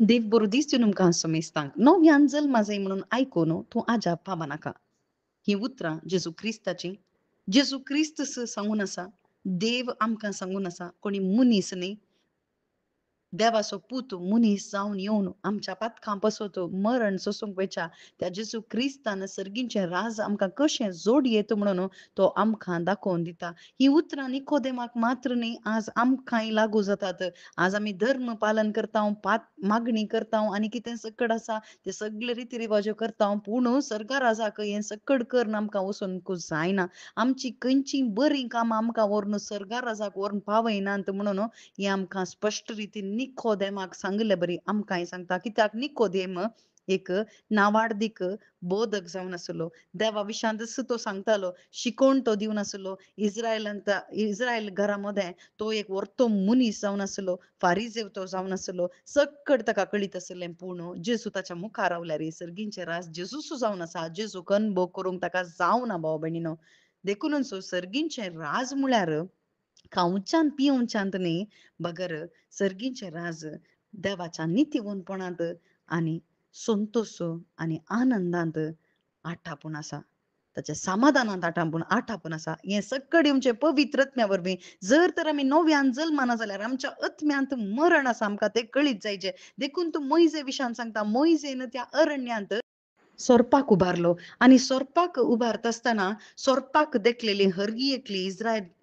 देव बरो दिसtiu तुमकां सोमेस्तांक नव्यान जल्मा जाय म्हणून आयकून तूं आजाप पावना नाका. ही उतरां जेजू क्रिस्ताची. जेजू क्रिस्त सांगून आसा. देव आमकां सांगून आसा. कोणी मनीस न्ही, देवाचो पूत मनीस जावन येवन आमच्या पातकां बसत मरण सोसूंक वयच्या त्या जेजू क्रिस्तान सर्गींचें राज आमकां कशें जोड येता म्हणून तो आमकां दाखोवन दिता. ही उतरां निकोदेमाक मात्र न्ही, आज आमकांय लागू जातात. आज आमी धर्म पालन करता, मागणी करता आनी कितें सकड आसा ते सगळे रिती रिवाज्यो करता. पूण सर्गा राजाक हें सकड करून आमकां वचोंक जायना. आमची खंयचीं बरीं कामां आमकां व्हरून सर्गा राजाक व्हरून पावयनात म्हणून हें आमकां स्पश्ट रितीन निकोदेमाक सांगले बरी आमकांय सांगता. कित्याक निकोदेम एक नावाडीक बोधक जावन आसलो. देवा विशांत तो सांगतालो, शिकोवण तो दिवन आसलो. इस्रायल घरामध्ये तो एक वर्तो मनीस जावन आसलो. फारिजेव तो जावन आसलो. सकड ताका कळीत आसलें. पूण जेजू ताच्या मुखार रावल्यार सर्गींचे राज जेजूच जावन आसा. जेजूक अनुभव करूंक ताका जावना भाव भयणीनो. देखूनच सर्गींचे राज म्हळ्यार खावच्यान पिवच्यान न्ही, बगर सर्गींचे राज देवाच्या नितीवंतपणांत आनी संतोष आनी आनंदांत आठापून आसा. ताच्या समाधानांत आठापून आसा. हें सकड येवचें पवित्र आत्म्या वरवीं. जर तर आमी नव्यान जल्मा ना जाल्यार आमच्या आत्म्यांत मरण आसा आमकां तें कळीत जायचें. देखून तूं मोइजे विशान सांगता, मोइजेन त्या अरण्यांत सोरपाक उबारलो आणि सोरपाक उबारता आसतना सोरपाक देखलेली हरगी एकली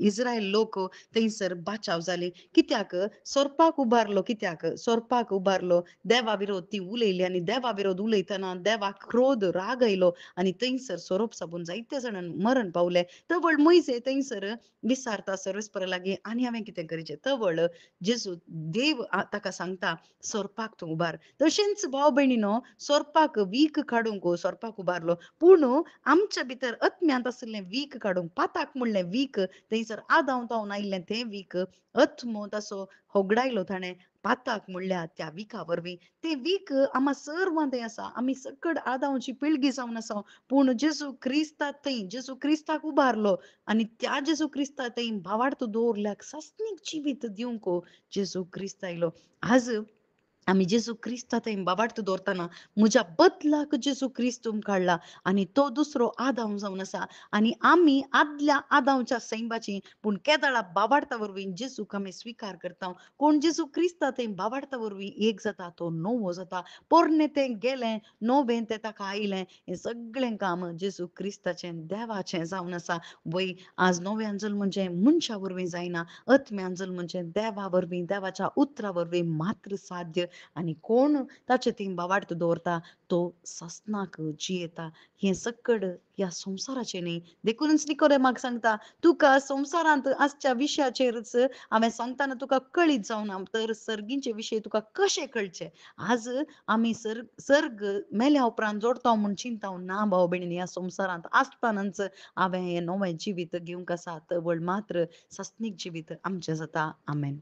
इस्रायल लोक थंयसर बाचाव जाली. कित्याक सोरपाक उबारलो? कित्याक सोरपाक उबारलो? देवा विरोध ती उलयली आनी देवा विरोध उलयतना देवाक क्रोध राग आयलो आनी थंयसर सोरोप साबून जायते जाणांक मरण पावले. तवळ मोइजे थंयसर विचारता सर्वेस्परा लागीं आनी हांवें कितें करचें? तवळ जेजू देव ताका सांगता सोरपाक तूं उबार. तशेंच भाव भयणीनो, सोरपाक वीख काडूंक सोरपाक उबारलो. पूण आमच्या भितर आत्म्यांत आसलें वीख काडूंक पाताक म्हणलें वीख थंयसर आदाव तावन आयिल्लें तें वीख आत्मो ताचो होगडायलो ताणें पाताक म्हणल्या त्या विखा वरवीं. तें वीख आम्हा सर्वां थंय आसा. आमी सकड आदावची पिळगी जावन आसा. पूण जेजू क्रिस्ताक थंय जेजू क्रिस्ताक उबारलो आनी त्या जेजू क्रिस्ता थंय भावार्थ दवरल्याक सासणीक जिवीत दिवंक जेजू क्रिस्त आयलो. आज आमी जेजू क्रिस्ता थंय बाबार्थ दवरतना म्हज्या बदलाक जेजू क्रिस्तूम काडला आनी तो दुसरो आदाव जावन आसा आनी आमी आदल्या आदावच्या सैमाची पूण केदळा बाबार्था वरवीं जेजूक आमी स्विकार करता. कोण जेजू क्रिस्ता थंय बाबार्था वरवीं एक जाता तो नवो जाता. पोरणें तें गेलें, नवें तें ताका आयलें. हें सगळें काम जेजू क्रिस्ताचें देवाचें जावन आसा. वय आज नव्यान जल्म मनशा वरवीं जायना, आत्म्यान जल्म देवा वरवीं देवाच्या उतरा वरवीं मात्र साध्य. आनी कोण ताचे थंय बाबार्थ दवरता तो ससनाक जियेता. हें सकड ह्या संवसाराचें न्ही. देखूनच निकोदेमाक सांगता, तुका संवसारांत आसच्या विशयाचेरच हांवें सांगतना तुका कळीत जावना, तर सर्गींचे विशय तुका कशें कळचे? आज आमी सर्ग मेल्या उपरांत जोडटा म्हूण चिंताव ना भाव भयणीनो. ह्या संवसारांत आसतनाच हांवें हें नवें जिवीत घेवंक आसा. तवळ मात्र ससनीक जिवीत आमचें जाता. आमेन.